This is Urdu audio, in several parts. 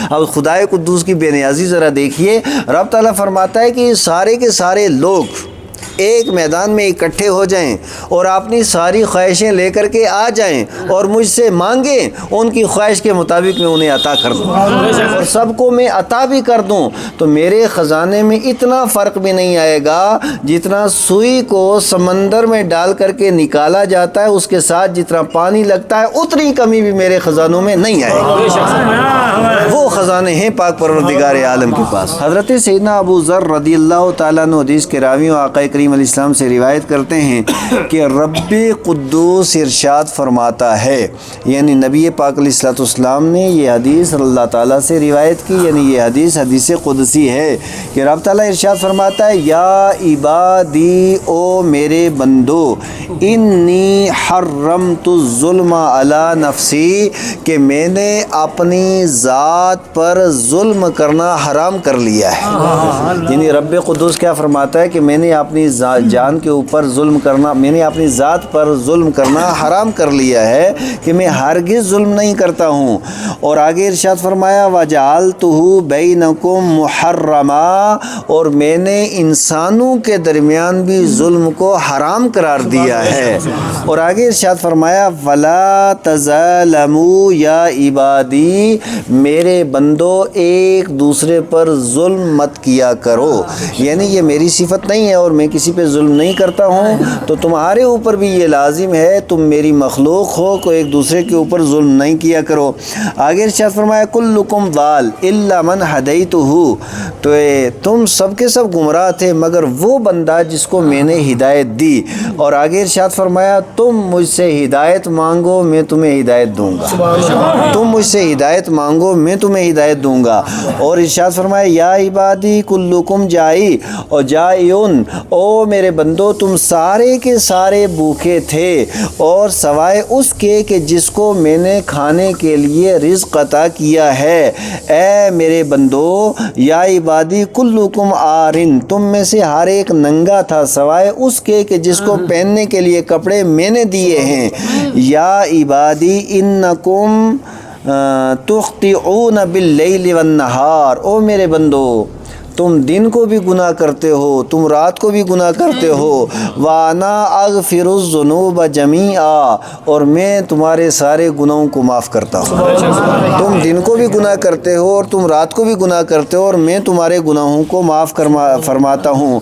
اب خدائے قدوس کی بے نیازی ذرا دیکھیے، رب تعالیٰ فرماتا ہے کہ سارے کے سارے لوگ ایک میدان میں اکٹھے ہو جائیں اور اپنی ساری خواہشیں لے کر کے آ جائیں اور مجھ سے مانگیں، ان کی خواہش کے مطابق میں انہیں عطا کر دوں اور سب کو میں عطا بھی کر دوں، تو میرے خزانے میں اتنا فرق بھی نہیں آئے گا جتنا سوئی کو سمندر میں ڈال کر کے نکالا جاتا ہے اس کے ساتھ جتنا پانی لگتا ہے اتنی کمی بھی میرے خزانوں میں نہیں آئے گا۔ وہ خزانے ہیں پاک پروردگار عالم کے پاس۔ حضرت سیدنا ابو ذر رضی اللہ تعالیٰ عنہ حدیث کے راوی و آقا کریم علیہ السلام سے روایت کرتے ہیں کہ رب قدوس ارشاد فرماتا ہے، یعنی نبی پاک علیہ السلام نے یہ حدیث اللہ تعالیٰ سے روایت کی، یعنی یہ حدیث قدسی ہے کہ رب تعالیٰ ارشاد فرماتا ہے، یا عبادی، او میرے بندو، انی حرمت الظلم علی نفسی، کہ میں نے اپنی ذات پر ظلم کرنا حرام کر لیا ہے۔ یعنی رب قدوس کیا فرماتا ہے کہ میں نے اپنی جان کے اوپر ظلم کرنا، میں نے اپنی ذات پر ظلم کرنا حرام کر لیا ہے کہ میں ہرگز ظلم نہیں کرتا ہوں۔ اور آگے ارشاد فرمایا، وَجَعَلْتُهُ بَيْنَكُمْ مُحَرَّمًا، اور میں نے انسانوں کے درمیان بھی ظلم کو حرام قرار دیا ہے۔ اور آگے ارشاد فرمایا، وَلَا تَظَالَمُوا یا عبادی، میرے بندو ایک دوسرے پر ظلم مت کیا کرو، یعنی یہ میری صفت نہیں ہے اور میں کسی پہ ظلم نہیں کرتا ہوں، تو تمہارے اوپر بھی یہ لازم ہے، تم میری مخلوق ہو کو ایک دوسرے کے اوپر ظلم نہیں کیا کرو۔ آگے ارشاد فرمایا، کلکم ضال الا من ہدیتہ، تو تم سب کے سب گمراہ تھے مگر وہ بندہ جس کو میں نے ہدایت دی۔ اور آگے ارشاد فرمایا، تم مجھ سے ہدایت مانگو میں تمہیں ہدایت دوں گا، تم مجھ سے ہدایت مانگو میں تمہیں ہدایت دوں گا۔ اور ارشاد فرمایا، یا عبادی کلکم جائی اور جائیون، او میرے بندو تم سارے کے سارے بھوکے تھے اور سوائے اس کے کہ جس کو میں نے کھانے کے لیے رزق عطا کیا ہے۔ اے میرے بندو، یا عبادی کلکم عارن، تم میں سے ہر ایک ننگا تھا سوائے اس کے کہ جس کو پہننے کے لیے کپڑے میں نے دیے ہیں۔ یا عبادی انکم تخطئون باللیل والنہار، او میرے بندو تم دن کو بھی گناہ کرتے ہو، تم رات کو بھی گناہ کرتے ہو۔ وَأَنَا أَغْفِرُ الذُّنُوبَ جَمِيعًا، اور میں تمہارے سارے گناہوں کو معاف کرتا ہوں۔ تم دن کو بھی گناہ کرتے ہو اور تم رات کو بھی گناہ کرتے ہو اور میں تمہارے گناہوں کو معاف فرماتا ہوں۔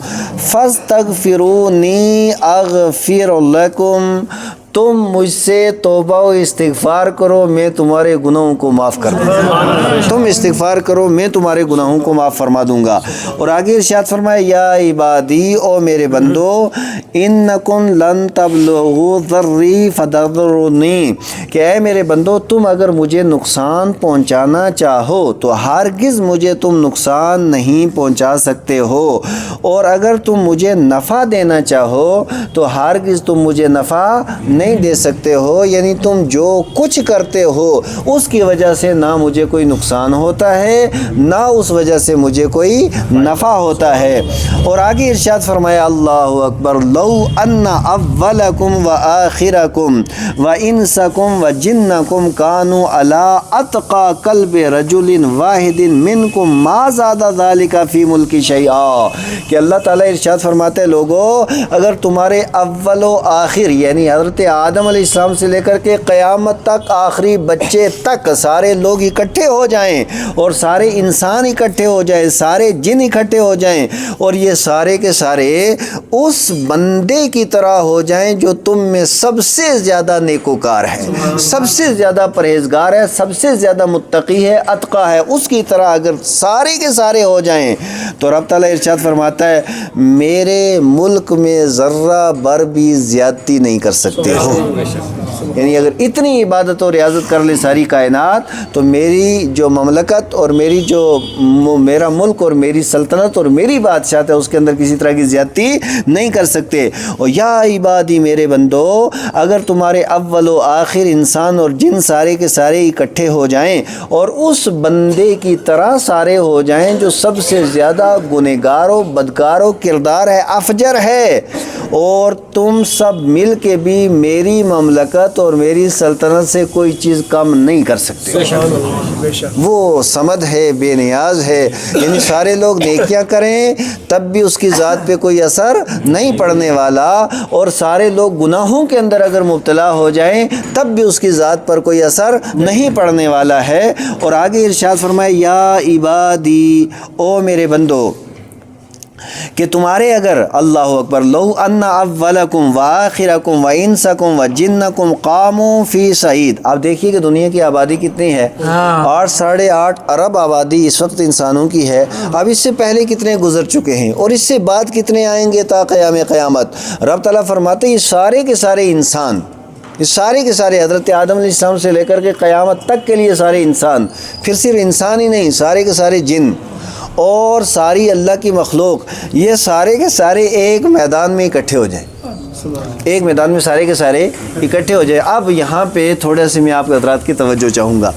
فَاسْتَغْفِرُونِي أَغْفِرْ لَكُمْ، تم مجھ سے توبہ و استغفار کرو میں تمہارے گناہوں کو معاف کر دوں گا، تم استغفار کرو میں تمہارے گناہوں کو معاف فرما دوں گا۔ اور آگے ارشاد فرمایا، یا عبادی، او میرے بندو، انکم لن تبلغوا ضری فضرونی، کہ اے میرے بندو تم اگر مجھے نقصان پہنچانا چاہو تو ہرگز مجھے تم نقصان نہیں پہنچا سکتے ہو، اور اگر تم مجھے نفع دینا چاہو تو ہرگز تم مجھے نفع نہیں دے سکتے ہو، یعنی تم جو کچھ کرتے ہو اس کی وجہ سے نہ مجھے کوئی نقصان ہوتا ہے نہ اس وجہ سے مجھے کوئی نفع ہوتا ہے۔ اور آگے ارشاد فرمایا، اللہ اکبر، لو ان اولکم و آخرکم و انسکم و جنکم کانوا علی اتقى قلب رجل واحد منکم ما زاد ذلک فی ملک شیئا، کہ اللہ تعالیٰ ارشاد فرماتے ہیں، لوگو اگر تمہارے اول و آخر یعنی حضرت آدم علیہ السلام سے لے کر کے قیامت تک آخری بچے تک سارے لوگ اکٹھے ہو جائیں اور سارے انسان اکٹھے ہو جائیں، سارے جن اکٹھے ہو جائیں اور یہ سارے کے سارے اس بندے کی طرح ہو جائیں جو تم میں سب سے زیادہ نیکوکار ہے، سب سے زیادہ پرہیزگار ہے، سب سے زیادہ متقی ہے، اتقی ہے، اس کی طرح اگر سارے کے سارے ہو جائیں تو رب تعالیٰ ارشاد فرماتا ہے، میرے ملک میں ذرہ بر بھی زیادتی نہیں کر سکتے ہو۔ یعنی اگر اتنی عبادت اور ریاضت کر لے ساری کائنات تو میری جو مملکت اور میری جو میرا ملک اور میری سلطنت اور میری بادشاہت ہے اس کے اندر کسی طرح کی زیادتی نہیں کر سکتے۔ اور یا عبادی، میرے بندو، اگر تمہارے اول و آخر انسان اور جن سارے کے سارے اکٹھے ہو جائیں اور اس بندے کی طرح سارے ہو جائیں جو سب سے زیادہ گنہگار و بدکار و کردار ہے، افجر ہے، اور تم سب مل کے بھی میری مملکت اور اور میری سلطنت سے کوئی چیز کم نہیں کر سکتے۔ وہ صمد ہے، بے نیاز ہے، یعنی سارے لوگ نیکیاں کریں تب بھی اس کی ذات پہ کوئی اثر نہیں پڑنے والا، اور سارے لوگ گناہوں کے اندر اگر مبتلا ہو جائیں تب بھی اس کی ذات پر کوئی اثر نہیں پڑنے والا ہے۔ اور آگے ارشاد فرمائے یا عبادی، او میرے بندو، کہ تمہارے اگر اللہ اکبر لو ان اولکم وآخرکم وانسکم وجنکم قاموا فی سعید۔ آپ دیکھیے کہ دنیا کی آبادی کتنی ہے، 8.5 ارب آبادی اس وقت انسانوں کی ہے۔ اب اس سے پہلے کتنے گزر چکے ہیں اور اس سے بعد کتنے آئیں گے تا قیام قیامت۔ رب تعالیٰ فرماتے ہیں یہ سارے کے سارے انسان، یہ سارے کے سارے حضرت آدم علیہ السلام سے لے کر کے قیامت تک کے لیے سارے انسان، پھر صرف انسان ہی نہیں، سارے کے سارے جن اور ساری اللہ کی مخلوق، یہ سارے کے سارے ایک میدان میں اکٹھے ہو جائیں، ایک میدان میں سارے کے سارے اکٹھے ہو جائیں۔ اب یہاں پہ تھوڑا سے میں آپ کے حضرات کی توجہ چاہوں گا۔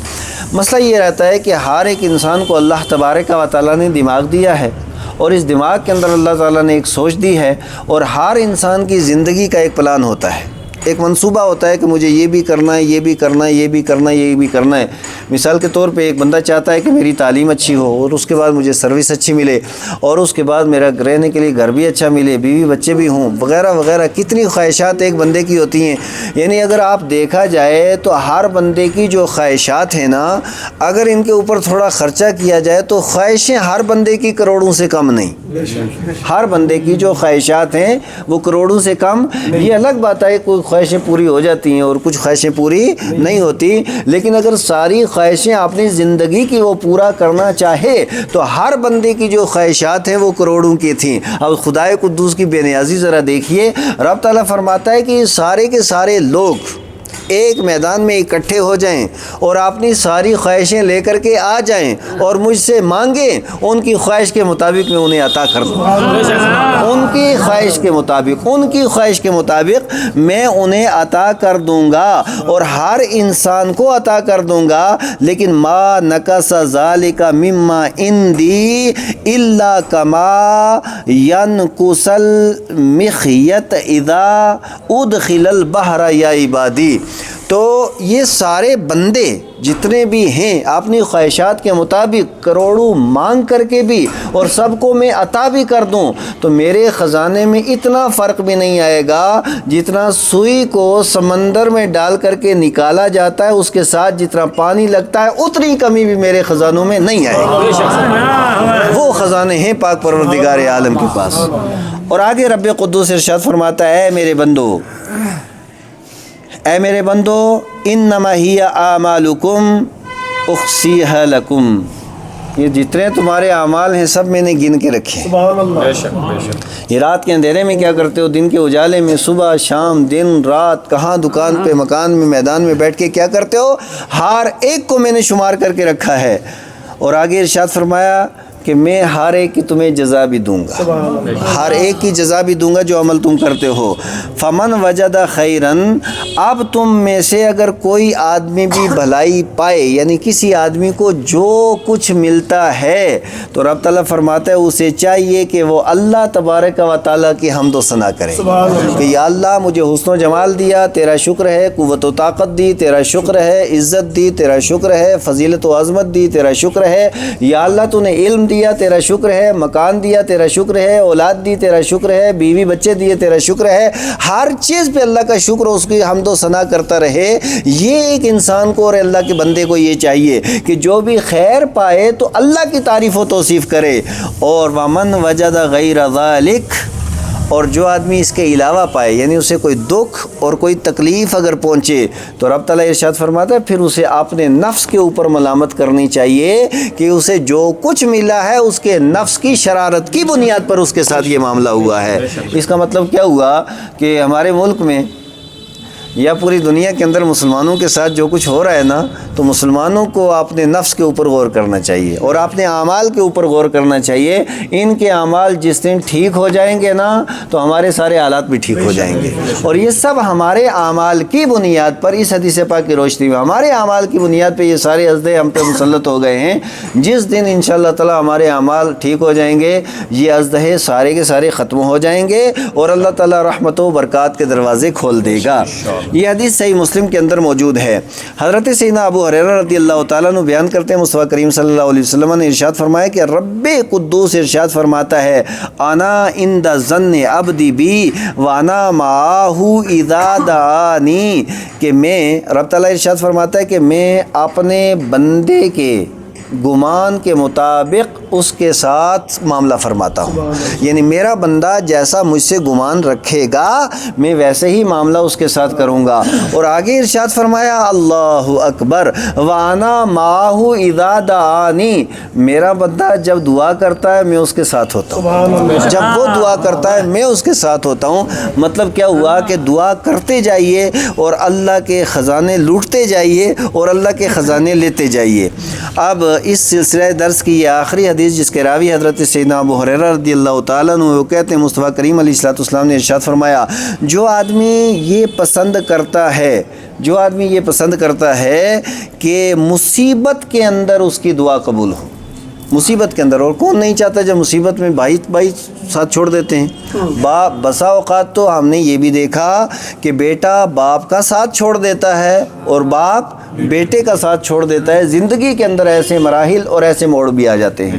مسئلہ یہ رہتا ہے کہ ہر ایک انسان کو اللہ تبارک و تعالیٰ نے دماغ دیا ہے، اور اس دماغ کے اندر اللہ تعالیٰ نے ایک سوچ دی ہے، اور ہر انسان کی زندگی کا ایک پلان ہوتا ہے، ایک منصوبہ ہوتا ہے کہ مجھے یہ بھی کرنا ہے، یہ بھی کرنا ہے، یہ بھی کرنا ہے، یہ بھی کرنا ہے۔ مثال کے طور پہ ایک بندہ چاہتا ہے کہ میری تعلیم اچھی ہو، اور اس کے بعد مجھے سروس اچھی ملے، اور اس کے بعد میرا رہنے کے لیے گھر بھی اچھا ملے، بیوی بچے بھی ہوں، وغیرہ وغیرہ۔ کتنی خواہشات ایک بندے کی ہوتی ہیں، یعنی اگر آپ دیکھا جائے تو ہر بندے کی جو خواہشات ہیں نا، اگر ان کے اوپر تھوڑا خرچہ کیا جائے تو خواہشیں ہر بندے کی کروڑوں سے کم نہیں۔ ہر بندے کی جو خواہشات ہیں وہ کروڑوں سے کم۔ یہ الگ بات ہے کوئی خواہشیں پوری ہو جاتی ہیں اور کچھ خواہشیں پوری نہیں ہوتی، لیکن اگر ساری خواہشیں اپنی زندگی کی وہ پورا کرنا چاہے تو ہر بندے کی جو خواہشات ہیں وہ کروڑوں کی تھیں۔ اب خدائے قدوس کی بے نیازی ذرا دیکھیے، رب تعالیٰ فرماتا ہے کہ سارے کے سارے لوگ ایک میدان میں اکٹھے ہو جائیں اور اپنی ساری خواہشیں لے کر کے آ جائیں اور مجھ سے مانگیں، ان کی خواہش کے مطابق میں انہیں عطا کر دوں گا۔ ان کی خواہش کے مطابق، ان کی خواہش کے مطابق میں انہیں عطا کر دوں گا، اور ہر انسان کو عطا کر دوں گا۔ لیکن ما نقص ذالک مما عندی الا کما ینقص المخیط اذا ادخل البحر یا عبادی۔ تو یہ سارے بندے جتنے بھی ہیں اپنی خواہشات کے مطابق کروڑوں مانگ کر کے بھی اور سب کو میں عطا بھی کر دوں تو میرے خزانے میں اتنا فرق بھی نہیں آئے گا جتنا سوئی کو سمندر میں ڈال کر کے نکالا جاتا ہے اس کے ساتھ جتنا پانی لگتا ہے اتنی کمی بھی میرے خزانوں میں نہیں آئے گی۔ وہ خزانے ہیں پاک پروردگار عالم کے پاس۔ اور آگے رب قدوس ارشاد فرماتا ہے اے میرے بندو، اے میرے بندو، انما ہی اعمالکم احصیھا لکم، یہ جتنے تمہارے اعمال ہیں سب میں نے گن کے رکھے۔ یہ رات کے اندھیرے میں کیا کرتے ہو، دن کے اجالے میں، صبح شام دن رات، کہاں دکان پہ مکان میں میدان میں بیٹھ کے کیا کرتے ہو، ہر ایک کو میں نے شمار کر کے رکھا ہے۔ اور آگے ارشاد فرمایا کہ میں ہر ایک کی تمہیں جزا بھی دوں گا، ہر ایک کی جزا بھی دوں گا جو عمل تم کرتے ہو۔ فمن وجد خیرن، اب تم میں سے اگر کوئی آدمی بھی بھلائی پائے، یعنی کسی آدمی کو جو کچھ ملتا ہے تو رب تعالیٰ فرماتا ہے اسے چاہیے کہ وہ اللہ تبارک و تعالیٰ کی حمد و ثنا کرے کہ یا اللہ مجھے حسن و جمال دیا، تیرا شکر ہے، قوت و طاقت دی، تیرا شکر ہے، عزت دی، تیرا شکر ہے، فضیلت و عظمت دی، تیرا شکر ہے، یا اللہ تو نے علم دیا، تیرا شکر ہے، مکان دیا، تیرا شکر ہے، اولاد دی، تیرا شکر ہے، بیوی بچے دیے، تیرا شکر ہے۔ ہر چیز پہ اللہ کا شکر، اس کی حمد و ثنا کرتا رہے۔ یہ ایک انسان کو اور اللہ کے بندے کو یہ چاہیے کہ جو بھی خیر پائے تو اللہ کی تعریف و توصیف کرے۔ اور ومن وجد غیر ذالک، اور جو آدمی اس کے علاوہ پائے، یعنی اسے کوئی دکھ اور کوئی تکلیف اگر پہنچے تو رب تعالیٰ ارشاد فرماتا ہے پھر اسے اپنے نفس کے اوپر ملامت کرنی چاہیے کہ اسے جو کچھ ملا ہے اس کے نفس کی شرارت کی بنیاد پر اس کے ساتھ یہ معاملہ ہوا ہے۔ اس کا مطلب کیا ہوا کہ ہمارے ملک میں یا پوری دنیا کے اندر مسلمانوں کے ساتھ جو کچھ ہو رہا ہے نا، تو مسلمانوں کو اپنے نفس کے اوپر غور کرنا چاہیے اور اپنے اعمال کے اوپر غور کرنا چاہیے۔ ان کے اعمال جس دن ٹھیک ہو جائیں گے نا تو ہمارے سارے حالات بھی ٹھیک ہو جائیں گے، اور یہ سب ہمارے اعمال کی بنیاد پر، اس حدیث پاک کی روشنی میں ہمارے اعمال کی بنیاد پہ یہ سارے ازدے ہم پہ مسلط ہو گئے ہیں۔ جس دن انشاءاللہ تعالی ہمارے اعمال ٹھیک ہو جائیں گے یہ ازدے سارے کے سارے ختم ہو جائیں گے اور اللہ تعالی رحمت و برکات کے دروازے کھول دے گا۔ یہ حدیث صحیح مسلم کے اندر موجود ہے۔ حضرت سیدنا ابو ہریرہ رضی اللہ تعالیٰ عنہ بیان کرتے ہیں مصطفیٰ کریم صلی اللہ علیہ وسلم نے ارشاد فرمایا کہ رب قدوس ارشاد فرماتا ہے انا عند ظن عبدی بی وانا معہ اذا دعانی، کہ میں رب تعالیٰ ارشاد فرماتا ہے کہ میں اپنے بندے کے گمان کے مطابق اس کے ساتھ معاملہ فرماتا ہوں، یعنی میرا بندہ جیسا مجھ سے گمان رکھے گا میں ویسے ہی معاملہ اس کے ساتھ کروں گا۔ اور آگے ارشاد فرمایا اللہ اکبر وانا معہ اذا دعانی، میرا بندہ جب دعا کرتا ہے میں اس کے ساتھ ہوتا ہوں، جب وہ دعا کرتا ہے میں اس کے ساتھ ہوتا ہوں۔ مطلب کیا ہوا کہ دعا کرتے جائیے اور اللہ کے خزانے لوٹتے جائیے اور اللہ کے خزانے لیتے جائیے۔ اب اس سلسلہ درس کی یہ آخری حدیث جس کے راوی حضرت سیدنا ابو ہریرہ رضی اللہ تعالیٰ عنہ وہ کہتے ہیں مصطفیٰ کریم علیہ الصلوۃ والسلام نے ارشاد فرمایا جو آدمی یہ پسند کرتا ہے کہ مصیبت کے اندر اس کی دعا قبول ہو، مصیبت کے اندر، اور کون نہیں چاہتا جب مصیبت میں بھائی ساتھ چھوڑ دیتے ہیں۔ بسا اوقات تو ہم نے یہ بھی دیکھا کہ بیٹا باپ کا ساتھ چھوڑ دیتا ہے اور باپ بیٹے کا ساتھ چھوڑ دیتا ہے۔ زندگی کے اندر ایسے مراحل اور ایسے موڑ بھی آ جاتے ہیں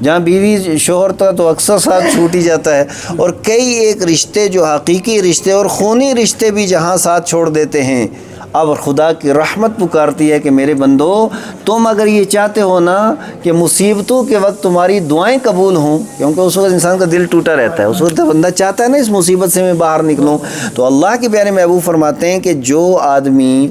جہاں بیوی شوہر کا تو اکثر ساتھ چھوٹ ہی جاتا ہے، اور کئی ایک رشتے جو حقیقی رشتے اور خونی رشتے بھی جہاں ساتھ چھوڑ دیتے ہیں۔ اب خدا کی رحمت پکارتی ہے کہ میرے بندو تم اگر یہ چاہتے ہو نا کہ مصیبتوں کے وقت تمہاری دعائیں قبول ہوں، کیونکہ اس وقت انسان کا دل ٹوٹا رہتا ہے، اس وقت بندہ چاہتا ہے نا اس مصیبت سے میں باہر نکلوں، تو اللہ کے پیارے محبوب فرماتے ہیں کہ جو آدمی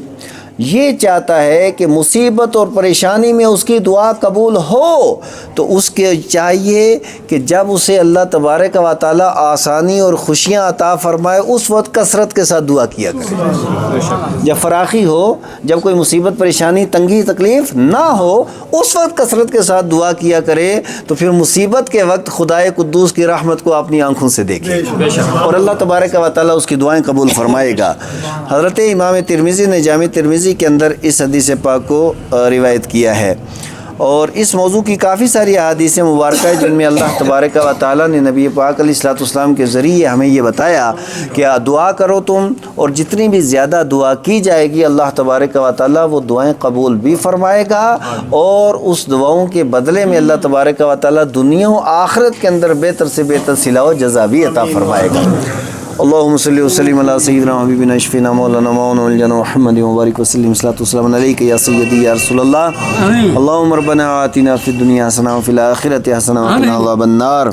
یہ چاہتا ہے کہ مصیبت اور پریشانی میں اس کی دعا قبول ہو تو اس کے چاہیے کہ جب اسے اللہ تبارک و تعالی آسانی اور خوشیاں عطا فرمائے اس وقت کثرت کے ساتھ دعا کیا کرے۔ جب فراخی ہو، جب کوئی مصیبت پریشانی تنگی تکلیف نہ ہو، اس وقت کثرت کے ساتھ دعا کیا کرے، تو پھر مصیبت کے وقت خدائے قدوس کی رحمت کو اپنی آنکھوں سے دیکھے اور اللہ تبارک و تعالی اس کی دعائیں قبول فرمائے گا۔ حضرت امام ترمذی نے جامع ترمذی کے اندر اس حدیث پاک کو روایت کیا ہے، اور اس موضوع کی کافی ساری احادیث مبارکہ ہیں جن میں اللہ تبارک و تعالیٰ نے نبی پاک علیہ الصلوۃ والسلام کے ذریعے ہمیں یہ بتایا کہ دعا کرو تم، اور جتنی بھی زیادہ دعا کی جائے گی اللہ تبارک و تعالیٰ وہ دعائیں قبول بھی فرمائے گا، اور اس دعاؤں کے بدلے میں اللہ تبارک و تعالیٰ دنیا و آخرت کے اندر بہتر سے بہتر صلہ و جزا بھی عطا فرمائے گا۔ اللہم صلی وسلم علی سیدنا حبیبنا شفینا مولانا مولانا الجنہ محمد وبارک وسلم صلاۃ والسلام علیک یا سیدی یا رسول اللہ۔ اللہم ربنا آتنا فی الدنیا حسنہ وفی الآخرۃ حسنہ وقنا عذاب النار۔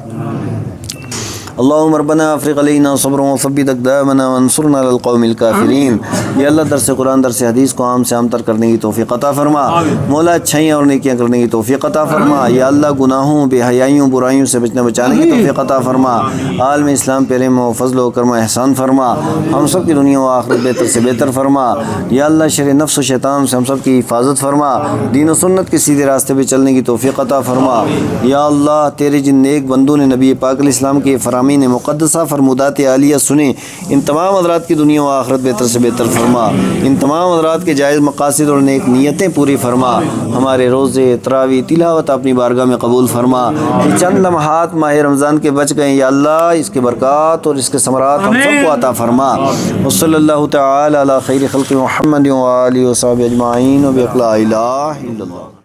اللہم ربنا افرغ علینا صبرا وثبت اقدامنا وانصرنا علی القوم الکافرین۔ یا اللہ درس قرآن درس حدیث کو عام سے عام تر کرنے کی توفیق عطا فرما، مولا اچھائیاں اور نیکیاں کرنے کی توفیق عطا فرما۔ یا اللہ گناہوں بے حیائیوں برائیوں سے بچانے کی توفیق عطا فرما۔ عالم اسلام پہ علم و فضل و کرم و احسان فرما، ہم سب کی دنیا و آخرت بہتر سے بہتر فرما۔ یا اللہ شر نفس و شیطان سے ہم سب کی حفاظت فرما، دین و سنت کے سیدھے راستے پہ چلنے کی توفیق عطا فرما۔ یا اللہ تیرے جن نیک بندوں نے نبی پاک علیہ السلام کے فرامین مقدسہ فرمودات عالیہ سنے، ان تمام حضرات کی دنیا و آخرت بہتر سے بہتر فرما، ان تمام حضرات کے جائز مقاصد اور نیک نیتیں پوری فرما۔ ہمارے روزے تراویح تلاوت اپنی بارگاہ میں قبول فرما۔ یہ چند لمحات ماہ رمضان کے بچ گئے، یا اللہ اس کے برکات اور اس کے ثمرات ہم سب کو عطا فرما۔ وصلی اللہ تعالی علی خیر خلق محمد و آلہ و صحبہ اجمعین و بلا الہ الا اللہ۔